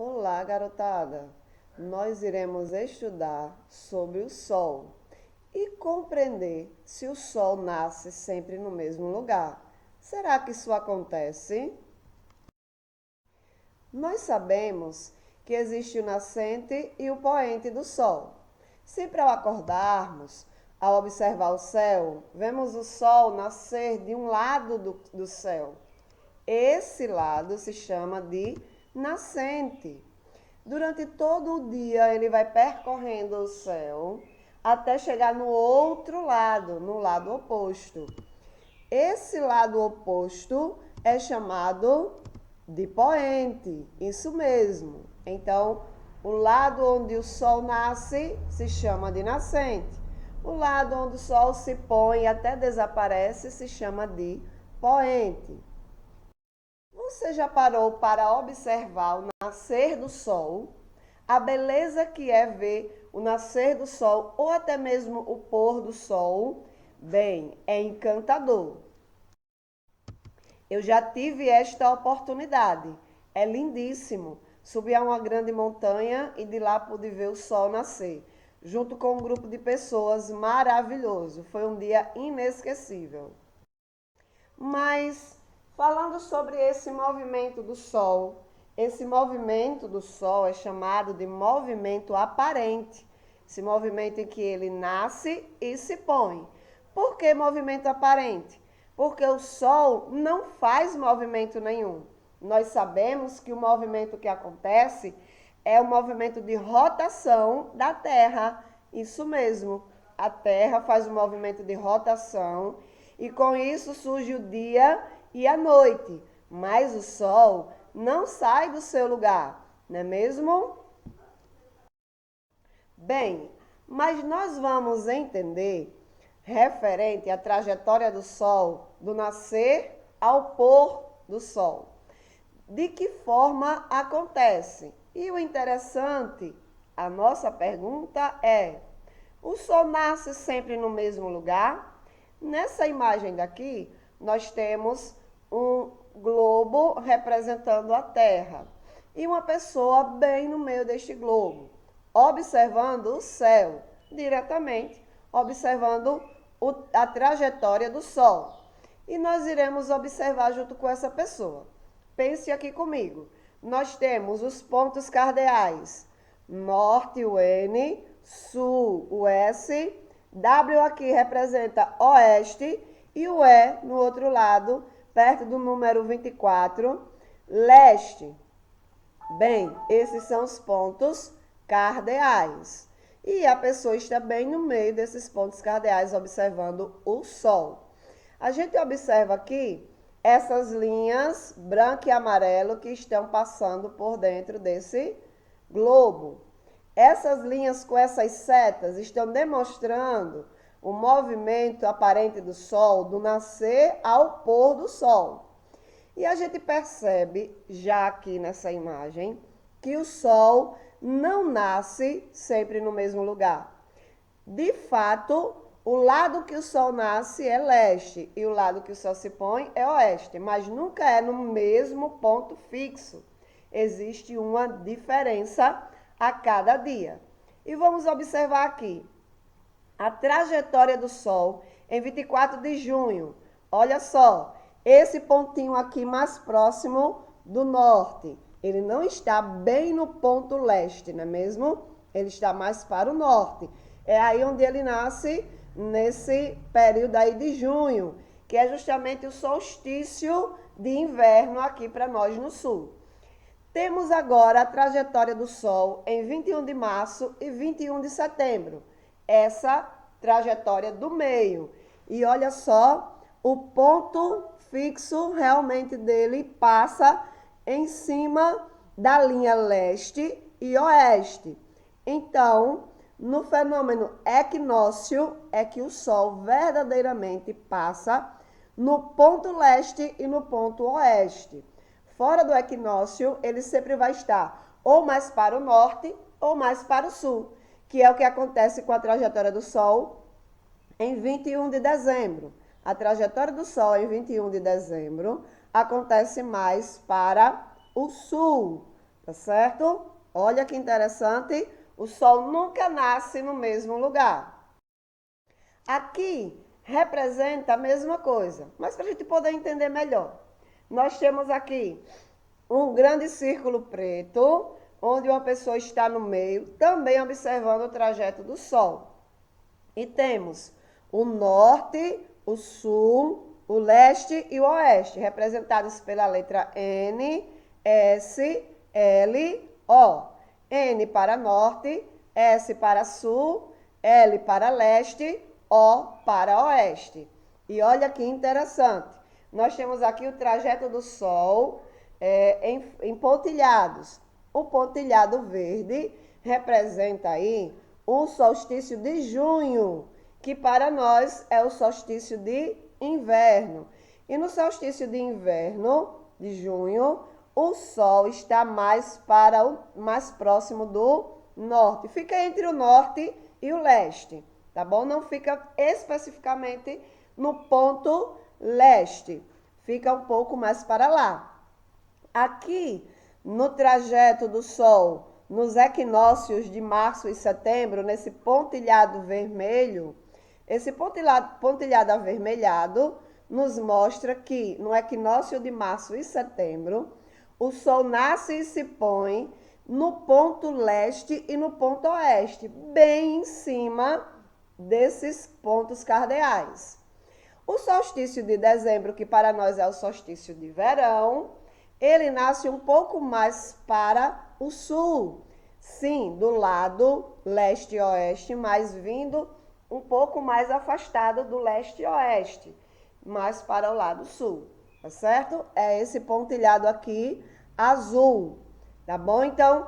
Olá, garotada! Nós iremos estudar sobre o Sol e compreender se o Sol nasce sempre no mesmo lugar. Será que isso acontece? Nós sabemos que existe o nascente e o poente do Sol. Sempre ao acordarmos, ao observar o céu, vemos o Sol nascer de um lado do céu. Esse lado se chama de nascente. Durante todo o dia ele vai percorrendo o céu até chegar no outro lado, no lado oposto. Esse lado oposto é chamado de poente, isso mesmo. Então, o lado onde o sol nasce se chama de nascente. O lado onde o sol se põe e até desaparece se chama de poente. Você já parou para observar o nascer do sol? A beleza que é ver o nascer do sol ou até mesmo o pôr do sol? Bem, é encantador. Eu já tive esta oportunidade. É lindíssimo. Subi a uma grande montanha e de lá pude ver o sol nascer, junto com um grupo de pessoas maravilhoso. Foi um dia inesquecível. Mas falando sobre esse movimento do Sol é chamado de movimento aparente. Esse movimento em que ele nasce e se põe. Por que movimento aparente? Porque o Sol não faz movimento nenhum. Nós sabemos que o movimento que acontece é o movimento de rotação da Terra. Isso mesmo. A Terra faz um movimento de rotação e com isso surge o dia e a noite. Mas o Sol não sai do seu lugar, não é mesmo? Bem, mas nós vamos entender referente à trajetória do Sol, do nascer ao pôr do Sol. De que forma acontece? E o interessante, a nossa pergunta é: o Sol nasce sempre no mesmo lugar? Nessa imagem daqui, nós temos um globo representando a Terra e uma pessoa bem no meio deste globo, observando o céu diretamente, observando a trajetória do Sol. E nós iremos observar junto com essa pessoa. Pense aqui comigo. Nós temos os pontos cardeais: norte, o N, sul, o S, W aqui representa oeste e o E no outro lado, perto do número 24, leste. Bem, esses são os pontos cardeais. E a pessoa está bem no meio desses pontos cardeais, observando o Sol. A gente observa aqui essas linhas branco e amarelo que estão passando por dentro desse globo. Essas linhas com essas setas estão demonstrando o movimento aparente do Sol, do nascer ao pôr do Sol. E a gente percebe, já aqui nessa imagem, que o Sol não nasce sempre no mesmo lugar. De fato, o lado que o Sol nasce é leste e o lado que o Sol se põe é oeste, mas nunca é no mesmo ponto fixo. Existe uma diferença a cada dia. E vamos observar aqui a trajetória do Sol em 24 de junho. Olha só, esse pontinho aqui mais próximo do norte, ele não está bem no ponto leste, não é mesmo? Ele está mais para o norte. É aí onde ele nasce, nesse período aí de junho, que é justamente o solstício de inverno aqui para nós no sul. Temos agora a trajetória do Sol em 21 de março e 21 de setembro. Essa trajetória do meio. E olha só, o ponto fixo realmente dele passa em cima da linha leste e oeste. Então, no fenômeno equinócio é que o Sol verdadeiramente passa no ponto leste e no ponto oeste. Fora do equinócio, ele sempre vai estar ou mais para o norte ou mais para o sul, que é o que acontece com a trajetória do Sol em 21 de dezembro. A trajetória do Sol em 21 de dezembro acontece mais para o sul, tá certo? Olha que interessante, o Sol nunca nasce no mesmo lugar. Aqui representa a mesma coisa, mas para a gente poder entender melhor. Nós temos aqui um grande círculo preto, onde uma pessoa está no meio, também observando o trajeto do Sol. E temos o norte, o sul, o leste e o oeste, representados pela letra N, S, L, O. N para norte, S para sul, L para leste, O para oeste. E olha que interessante, nós temos aqui o trajeto do Sol em pontilhados. O pontilhado verde representa aí o solstício de junho, que para nós é o solstício de inverno. E no solstício de inverno, de junho, o Sol está mais próximo do norte. Fica entre o norte e o leste, tá bom? Não fica especificamente no ponto leste, fica um pouco mais para lá. Aqui, no trajeto do Sol, nos equinócios de março e setembro, nesse pontilhado vermelho, esse pontilhado avermelhado nos mostra que no equinócio de março e setembro, o Sol nasce e se põe no ponto leste e no ponto oeste, bem em cima desses pontos cardeais. O solstício de dezembro, que para nós é o solstício de verão, ele nasce um pouco mais para o sul. Sim, do lado leste e oeste, mas vindo um pouco mais afastado do leste e oeste, mais para o lado sul, tá certo? É esse pontilhado aqui, azul, tá bom? Então,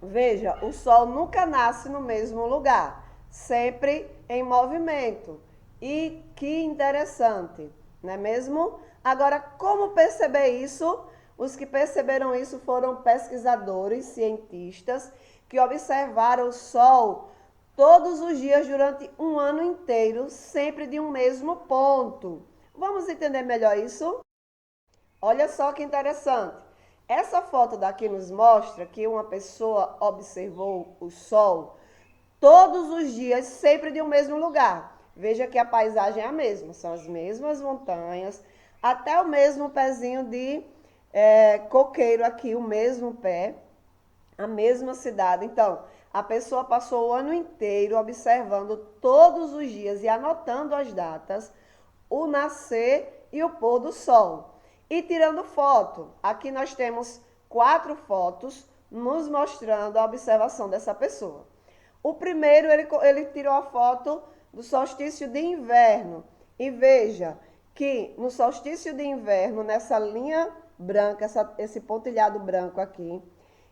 veja, o Sol nunca nasce no mesmo lugar, sempre em movimento. E que interessante, não é mesmo? Agora, como perceber isso? Os que perceberam isso foram pesquisadores, cientistas, que observaram o Sol todos os dias durante um ano inteiro, sempre de um mesmo ponto. Vamos entender melhor isso? Olha só que interessante. Essa foto daqui nos mostra que uma pessoa observou o Sol todos os dias, sempre de um mesmo lugar. Veja que a paisagem é a mesma, são as mesmas montanhas, até o mesmo pezinho de coqueiro aqui, o mesmo pé, a mesma cidade. Então, a pessoa passou o ano inteiro observando todos os dias e anotando as datas, o nascer e o pôr do sol. E tirando foto. Aqui nós temos 4 fotos nos mostrando a observação dessa pessoa. O primeiro, ele tirou a foto do solstício de inverno. E veja que no solstício de inverno, nessa linha branca, esse pontilhado branco aqui,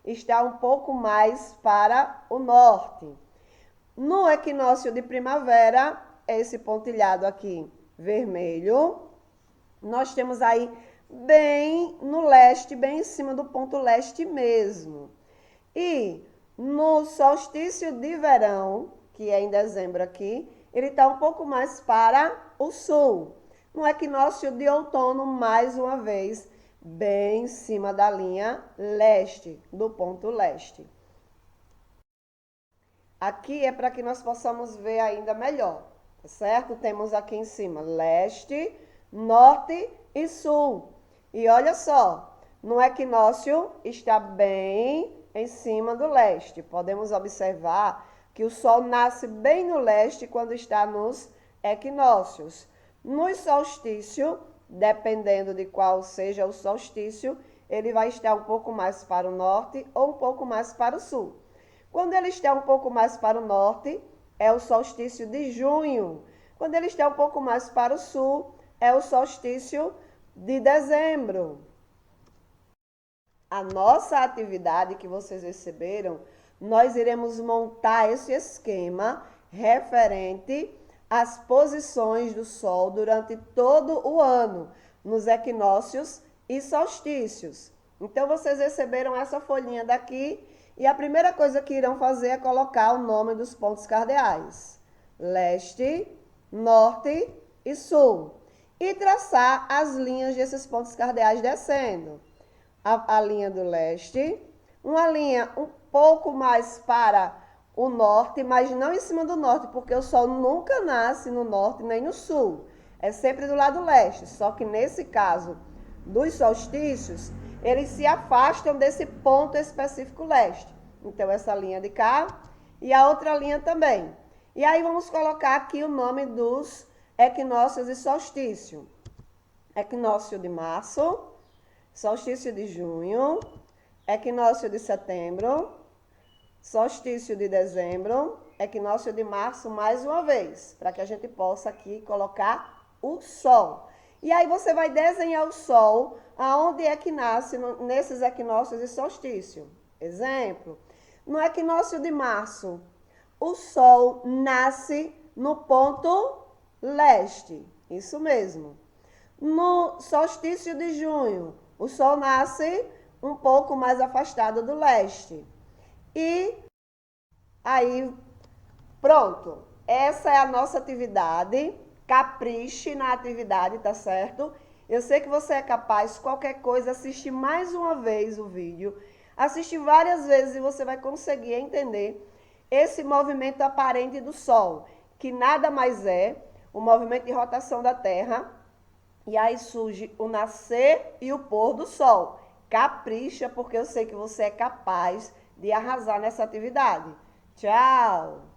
está um pouco mais para o norte. No equinócio de primavera, esse pontilhado aqui vermelho, nós temos aí bem no leste, bem em cima do ponto leste mesmo. E no solstício de verão, que é em dezembro aqui, ele está um pouco mais para o sul. No equinócio de outono, mais uma vez, bem em cima da linha leste, do ponto leste. Aqui é para que nós possamos ver ainda melhor, tá certo? Temos aqui em cima leste, norte e sul. E olha só, no equinócio está bem em cima do leste. Podemos observar que o Sol nasce bem no leste quando está nos equinócios. No solstício, dependendo de qual seja o solstício, ele vai estar um pouco mais para o norte ou um pouco mais para o sul. Quando ele está um pouco mais para o norte, é o solstício de junho. Quando ele está um pouco mais para o sul, é o solstício de dezembro. A nossa atividade que vocês receberam, nós iremos montar esse esquema referente às posições do Sol durante todo o ano, nos equinócios e solstícios. Então, vocês receberam essa folhinha daqui e a primeira coisa que irão fazer é colocar o nome dos pontos cardeais. Leste, norte e sul. E traçar as linhas desses pontos cardeais descendo. A linha do leste, uma linha um pouco mais para o norte, mas não em cima do norte, porque o Sol nunca nasce no norte nem no sul. É sempre do lado leste. Só que nesse caso dos solstícios, eles se afastam desse ponto específico leste. Então, essa linha de cá e a outra linha também. E aí, vamos colocar aqui o nome dos equinócios e solstício. Equinócio de março, solstício de junho, equinócio de setembro, solstício de dezembro, equinócio de março mais uma vez, para que a gente possa aqui colocar o Sol. E aí você vai desenhar o Sol aonde é que nasce nesses equinócios e solstício. Exemplo, no equinócio de março, o Sol nasce no ponto leste, isso mesmo. No solstício de junho, o Sol nasce um pouco mais afastado do leste. E aí, pronto. Essa é a nossa atividade. Capriche na atividade, tá certo? Eu sei que você é capaz, qualquer coisa, assiste mais uma vez o vídeo. Assiste várias vezes e você vai conseguir entender esse movimento aparente do Sol, que nada mais é o movimento de rotação da Terra. E aí surge o nascer e o pôr do Sol. Capricha, porque eu sei que você é capaz de arrasar nessa atividade. Tchau!